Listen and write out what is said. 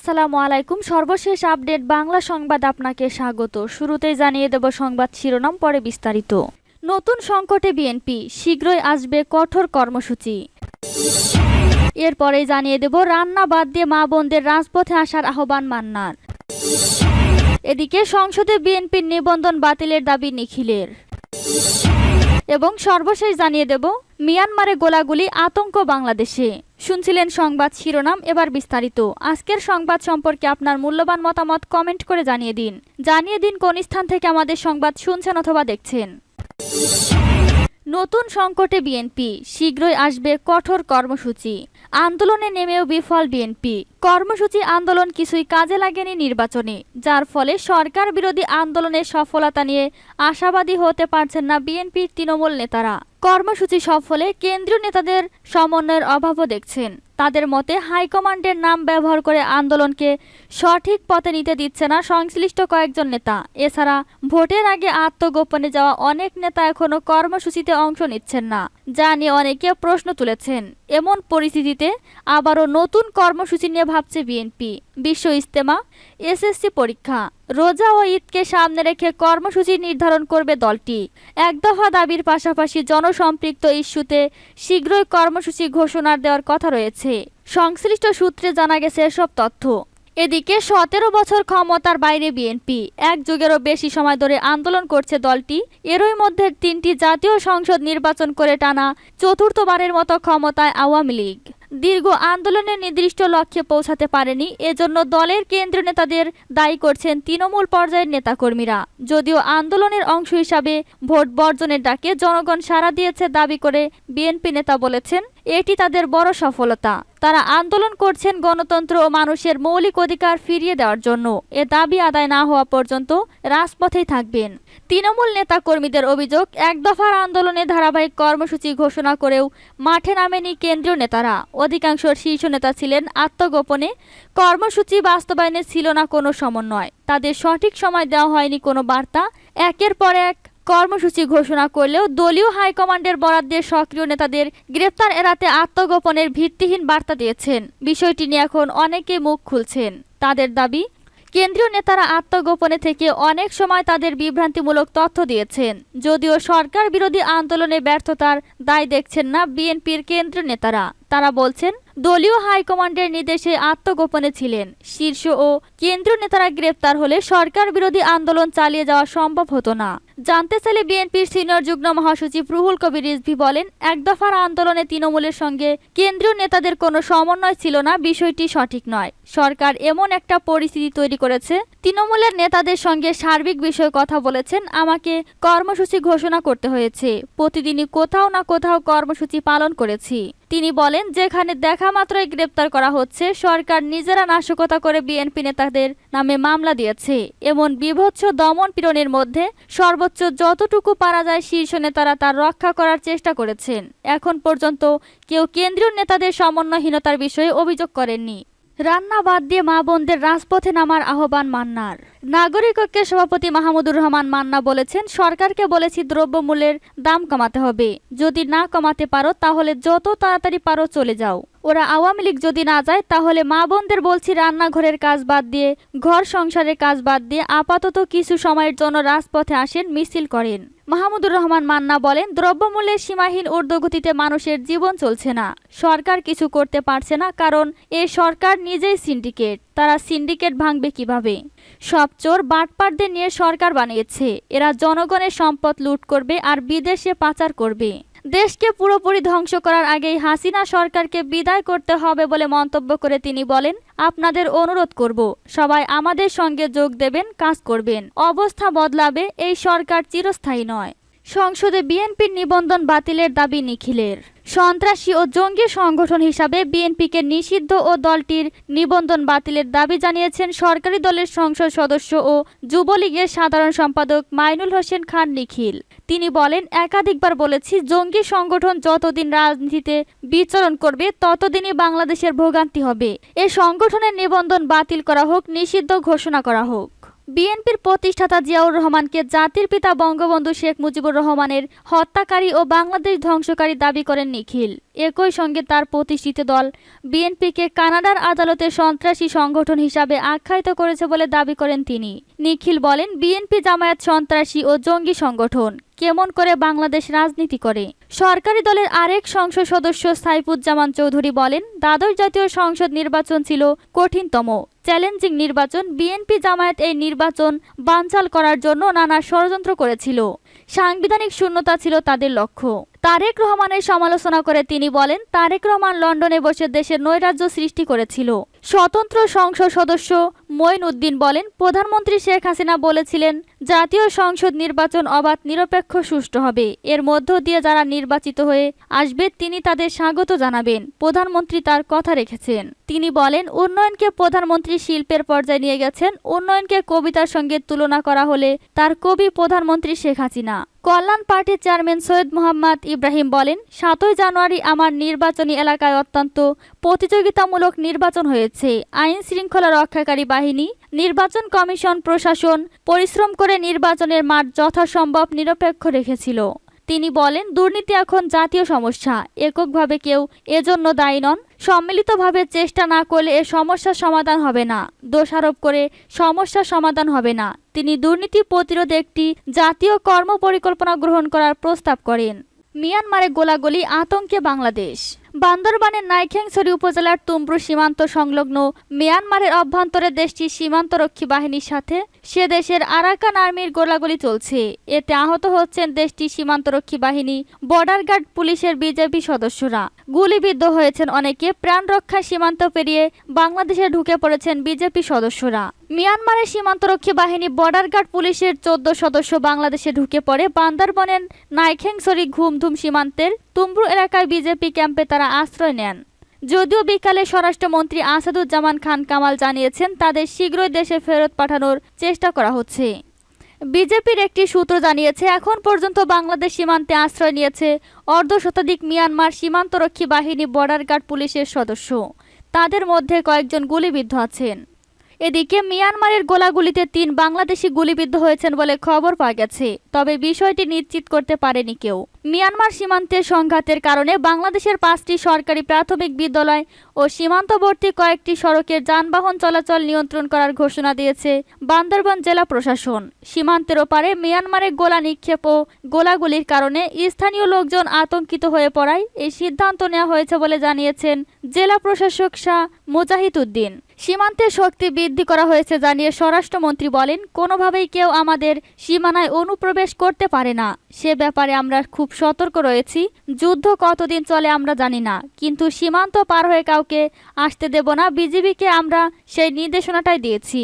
আসসালামু আলাইকুম। সর্বশেষ আপডেট বাংলা সংবাদ আপনাকে স্বাগত। শুরুতেই জানিয়ে দেব সংবাদ শিরোনাম, পরে বিস্তারিত। নতুন সংকটে বিএনপি, শীঘ্রই আসবে কঠোর কর্মসূচি। এরপরেই জানিয়ে দেব রান্না বাদ দিয়ে মা বোনদের রাজপথে আসার আহ্বান মান্নার। এদিকে সংসদে বিএনপির নিবন্ধন বাতিলের দাবি নিখিলের। এবং সর্বশেষ জানিয়ে দেব মিয়ানমারে গোলাগুলি, আতঙ্ক বাংলাদেশে। শুনছিলেন সংবাদ শিরোনাম, এবার বিস্তারিত। আজকের সংবাদ সম্পর্কে আপনার মূল্যবান মতামত কমেন্ট করে জানিয়ে দিন কোন স্থান থেকে আমাদের সংবাদ শুনছেন অথবা দেখছেন। নতুন সংকটে বিএনপি, শীঘ্রই আসবে কঠোর কর্মসূচি। আন্দোলনে নেমেও বিফল বিএনপি। কর্মসূচি আন্দোলন কিছুই কাজে লাগেনি নির্বাচনে, যার ফলে সরকার বিরোধী আন্দোলনের সফলতা নিয়ে আশাবাদী হতে পারছেন না বিএনপির তৃণমূল নেতারা। কর্মসূচি সফলে কেন্দ্রীয় নেতাদের সমন্বয়ের অভাবও দেখছেন। তাদের মতে হাইকমান্ডের নাম ব্যবহার করে আন্দোলনকে সঠিক পথে নিতে দিচ্ছে না সংশ্লিষ্ট কয়েকজন নেতা। এছাড়া ভোটের আগে আত্মগোপনে যাওয়া অনেক নেতা এখনো কর্মসূচিতে অংশ নিচ্ছেন না, যা নিয়ে অনেকে প্রশ্ন তুলেছেন। এমন পরিস্থিতিতে আবারও নতুন কর্মসূচি নিয়ে ভাবছে বিএনপি। বিশ্ব ইজতেমা, এসএসসি পরীক্ষা, রোজা ও ঈদকে সামনে রেখে কর্মসূচি নির্ধারণ করবে দলটি। এক দফা দাবির পাশাপাশি জনসম্পৃক্ত ইস্যুতে শীঘ্রই কর্মসূচি ঘোষণা দেওয়ার কথা রয়েছে। সংশ্লিষ্ট সূত্রে জানা গেছে এসব তথ্য। এদিকে 17 বছর ক্ষমতার বাইরে বিএনপি, এক যুগেরও বেশি সময় ধরে আন্দোলন করছে দলটি। এরই মধ্যে 3টি জাতীয় সংসদ নির্বাচন করে টানা চতুর্থবারের মতো ক্ষমতায় আওয়ামী লীগ। দীর্ঘ আন্দোলনের নির্দিষ্ট লক্ষ্যে পৌঁছাতে পারেনি, এজন্য দলের কেন্দ্রীয় নেতাদের দায়ী করছেন তৃণমূল পর্যায়ের নেতাকর্মীরা। যদিও আন্দোলনের অংশ হিসাবে ভোট বর্জনের ডাকে জনগণ সাড়া দিয়েছে দাবি করে বিএনপি নেতা বলেছেন, এটি তাদের বড় সফলতা। তারা আন্দোলন করছেন গণতন্ত্র ও মানুষের মৌলিক অধিকার ফিরিয়ে দেওয়ার জন্য। এ দাবি আদায় না হওয়া পর্যন্ত রাজপথেই থাকবেন। তৃণমূল নেতা কর্মীদের অভিযোগ, এক দফার আন্দোলনে ধারাবাহিক কর্মসূচি ঘোষণা করেও মাঠে নামেনি কেন্দ্রীয় নেতারা। অধিকাংশ শীর্ষ নেতা ছিলেন আত্মগোপনে। কর্মসূচি বাস্তবায়নে ছিল না কোনো সমন্বয়। তাদের সঠিক সময় দেওয়া হয়নি কোনো বার্তা। একের পর এক কর্মসূচি ঘোষণা করলেও দলীয় হাইকমান্ডের বরাদ্দ দিয়ে সক্রিয় নেতাদের গ্রেপ্তার এড়াতে আত্মগোপনের ভিত্তিহীন বার্তা দিয়েছেন। বিষয়টি নিয়ে এখন অনেকে মুখ খুলছেন। তাদের দাবি, কেন্দ্রীয় নেতারা আত্মগোপনে থেকে অনেক সময় তাদের বিভ্রান্তিমূলক তথ্য দিয়েছেন। যদিও সরকার বিরোধী আন্দোলনে ব্যর্থতার দায় দেখছেন না বিএনপির কেন্দ্রীয় নেতারা। তারা বলছেন, দলীয় হাইকমান্ডের নির্দেশে আত্মগোপনে ছিলেন। শীর্ষ ও কেন্দ্রীয় নেতারা গ্রেপ্তার হলে সরকার বিরোধী আন্দোলন চালিয়ে যাওয়া সম্ভব হতো না। জানতে চাইলে বিএনপির সিনিয়র যুগ্ম মহাসচিব রুহুল কবির রিজভী বলেন, এক দফার আন্দোলনে তৃণমূলের সঙ্গে কেন্দ্রীয় নেতাদের কোনো সমন্বয় ছিল না, বিষয়টি সঠিক নয়। সরকার এমন একটা পরিস্থিতি তৈরি করেছে, তৃণমূলের নেতাদের সঙ্গে সার্বিক বিষয়ে কথা বলেছেন। আমাকে কর্মসূচি ঘোষণা করতে হয়েছে। প্রতিদিনই কোথাও না কোথাও কর্মসূচি পালন করেছি। তিনি বলেন, যেখানে দেখা মাত্রই গ্রেপ্তার করা হচ্ছে, সরকার নিজেরা নাশকতা করে বিএনপি নেতাদের নামে মামলা দিয়েছে। এমন বিভৎস দমন পীড়নের মধ্যে সর্বোচ্চ যতটুকু পারা যায় শীর্ষ নেতারা তার রক্ষা করার চেষ্টা করেছেন। এখন পর্যন্ত কেউ কেন্দ্রীয় নেতাদের সমন্বয়হীনতার বিষয়ে অভিযোগ করেননি। রান্না বাদ দিয়ে মা বোনদের রাজপথে নামার আহ্বান মান্নার। নাগরিক ঐক্যের সভাপতি মাহমুদুর রহমান মান্না বলেছেন, সরকারকে বলেছি দ্রব্যমূল্যের দাম কমাতে হবে। যদি না কমাতে পারো তাহলে যত তাড়াতাড়ি পারো চলে যাও। ওরা আওয়ামী লীগ যদি না যায় তাহলে মা বোনদের বলছি, রান্নাঘরের কাজ বাদ দিয়ে, ঘর সংসারের কাজ বাদ দিয়ে আপাতত কিছু সময়ের জন্য রাজপথে আসেন, মিছিল করেন। মাহমুদুর রহমান মান্না বলেন, দ্রব্যমূল্যের সীমাহীন ঊর্ধ্বগতিতে মানুষের জীবন চলছে না। সরকার কিছু করতে পারছে না, কারণ এ সরকার নিজেই সিন্ডিকেট। তারা সিন্ডিকেট ভাঙবে কিভাবে? সব চোর বাটপারদের নিয়ে সরকার বানিয়েছে। এরা জনগণের সম্পদ লুট করবে আর বিদেশে পাচার করবে। দেশকে পুরোপুরি ধ্বংস করার আগেই হাসিনা সরকারকে বিদায় করতে হবে বলে মন্তব্য করে তিনি বলেন, আপনাদের অনুরোধ করব, সবাই আমাদের সঙ্গে যোগ দেবেন, কাজ করবেন। অবস্থা বদলাবে, এই সরকার চিরস্থায়ী নয়। সংসদে বিএনপির নিবন্ধন বাতিলের দাবি নিখিলের। সন্ত্রাসী ও জঙ্গি সংগঠন হিসাবে বিএনপিকে নিষিদ্ধ ও দলটির নিবন্ধন বাতিলের দাবি জানিয়েছেন সরকারি দলের সংসদ সদস্য ও যুবলীগের সাধারণ সম্পাদক মাইনুল হোসেন খান নিখিল। তিনি বলেন, একাধিকবার বলেছি, জঙ্গি সংগঠন যতদিন রাজনীতিতে বিচরণ করবে ততদিনই বাংলাদেশের ভোগান্তি হবে। এ সংগঠনের নিবন্ধন বাতিল করা হোক, নিষিদ্ধ ঘোষণা করা হোক। বিএনপির প্রতিষ্ঠাতা জিয়াউর রহমানকে জাতির পিতা বঙ্গবন্ধু শেখ মুজিবুর রহমানের হত্যাকারী ও বাংলাদেশ ধ্বংসকারী দাবি করেন নিখিল। একই সঙ্গে তার প্রতিষ্ঠিত দল বিএনপিকে কানাডার আদালতে সন্ত্রাসী সংগঠন হিসাবে আখ্যায়িত করেছে বলে দাবি করেন তিনি। নিখিল বলেন, বিএনপি জামায়াত সন্ত্রাসী ও জঙ্গি সংগঠন। কেমন করে বাংলাদেশ রাজনীতি করে? সরকারি দলের আরেক সংসদ সদস্য সাইফুজ্জামান চৌধুরী বলেন, দ্বাদশ জাতীয় সংসদ নির্বাচন ছিল কঠিনতম চ্যালেঞ্জিং নির্বাচন। বিএনপি জামায়াত এই নির্বাচন বানচাল করার জন্য নানা ষড়যন্ত্র করেছিল। সাংবিধানিক শূন্যতা ছিল তাদের লক্ষ্য। তারেক রহমানের সমালোচনা করে তিনি বলেন, তারেক রহমান লন্ডনে বসে দেশের নৈরাজ্য সৃষ্টি করেছিল। স্বতন্ত্র সংসদ সদস্য মঈন উদ্দিন বলেন, প্রধানমন্ত্রী শেখ হাসিনা বলেছিলেন জাতীয় সংসদ নির্বাচন অবাধ, নিরপেক্ষ, সুষ্ঠু হবে। এর মধ্য দিয়ে যারা নির্বাচিত হয়ে আসবে তিনি তাদের স্বাগত জানাবেন। প্রধানমন্ত্রী তার কথা রেখেছেন। তিনি বলেন, উন্নয়নকে প্রধানমন্ত্রী শিল্পের পর্যায়ে নিয়ে গেছেন। উন্নয়নকে কবিতার সঙ্গে তুলনা করা হলে তার কবি প্রধানমন্ত্রী শেখ হাসিনা। কল্যাণ পার্টির চেয়ারম্যান সৈয়দ মোহাম্মদ ইব্রাহিম বলেন, ৭ই জানুয়ারি আমার নির্বাচনী এলাকায় অত্যন্ত প্রতিযোগিতামূলক নির্বাচন হয়েছে। আইন শৃঙ্খলা রক্ষাকারী বাহিনী, নির্বাচন কমিশন, প্রশাসন পরিশ্রম করে নির্বাচনের মাঠ যথাসম্ভব নিরপেক্ষ রেখেছিল। তিনি বলেন, দুর্নীতি এখন জাতীয় সমস্যা। এককভাবে কেউ এজন্য দায়ী নন। সম্মিলিতভাবে চেষ্টা না করলে এ সমস্যার সমাধান হবে না। দোষারোপ করে সমস্যার সমাধান হবে না। তিনি দুর্নীতি প্রতিরোধে একটি জাতীয় কর্মপরিকল্পনা গ্রহণ করার প্রস্তাব করেন। মিয়ানমারে গোলাগুলি, আতঙ্কে বাংলাদেশ। বান্দরবানের নাইক্ষ্যংছড়ি উপজেলার তুমব্রু সীমান্ত সংলগ্ন মিয়ানমারের অভ্যন্তরে দেশটির সীমান্তরক্ষী বাহিনীর সাথে সে দেশের আরাকান আর্মির গোলাগুলি চলছে। এতে আহত হচ্ছেন দেশটির সীমান্তরক্ষী বাহিনী, বর্ডার গার্ড, পুলিশের বিজেপি সদস্যরা। গুলিবিদ্ধ হয়েছেন অনেকে। প্রাণ রক্ষা সীমান্ত পেরিয়ে বাংলাদেশে ঢুকে পড়েছেন বিজেপি সদস্যরা। মিয়ানমারের সীমান্তরক্ষী বাহিনী, বর্ডার গার্ড, পুলিশের 14 সদস্য বাংলাদেশে ঢুকে পড়ে বান্দরবানের নাইক্ষ্যংছড়ি ঘুমধুম সীমান্তের তুমব্রু এলাকায় বিজেপি ক্যাম্পে তারা আশ্রয় নেন। যদিও বিকালে স্বরাষ্ট্রমন্ত্রী আসাদুজ্জামান খান কামাল জানিয়েছেন তাদের শীঘ্রই দেশে ফেরত পাঠানোর চেষ্টা করা হচ্ছে। বিজেপির একটি সূত্র জানিয়েছে, এখন পর্যন্ত বাংলাদেশ সীমান্তে আশ্রয় নিয়েছে অর্ধশতাধিক মিয়ানমার সীমান্তরক্ষী বাহিনী, বর্ডার গার্ড, পুলিশের সদস্য। তাদের মধ্যে কয়েকজন গুলিবিদ্ধ আছেন। এদিকে মিয়ানমারের গোলাগুলিতে 3 বাংলাদেশি গুলিবিদ্ধ হয়েছেন বলে খবর পাওয়া গেছে। তবে বিষয়টি নিশ্চিত করতে পারেনি কেউ। মিয়ানমার সীমান্তের সংঘাতের কারণে বাংলাদেশের 5টি সরকারি প্রাথমিক বিদ্যালয় ও সীমান্তবর্তী কয়েকটি সড়কের যানবাহন চলাচল নিয়ন্ত্রণ করার ঘোষণা দিয়েছে বান্দরবান জেলা প্রশাসন। সীমান্তের ওপারে মিয়ানমারে গোলা নিক্ষেপ ও গোলাগুলির কারণে স্থানীয় লোকজন আতঙ্কিত হয়ে পড়ায় এই সিদ্ধান্ত নেওয়া হয়েছে বলে জানিয়েছেন জেলা প্রশাসক শাহ মুজাহিদ উদ্দিন। সীমান্তের শক্তি বৃদ্ধি করা হয়েছে জানিয়ে স্বরাষ্ট্রমন্ত্রী বলেন, কোনোভাবেই কেউ আমাদের সীমানায় অনুপ্রবেশ করতে পারে না। সে ব্যাপারে আমরা খুব সতর্ক রয়েছি। যুদ্ধ কতদিন চলে আমরা জানি না, কিন্তু সীমান্ত পার হয়ে কাউকে আসতে দেব না। বিজিবিকে আমরা সেই নির্দেশনাটাই দিয়েছি।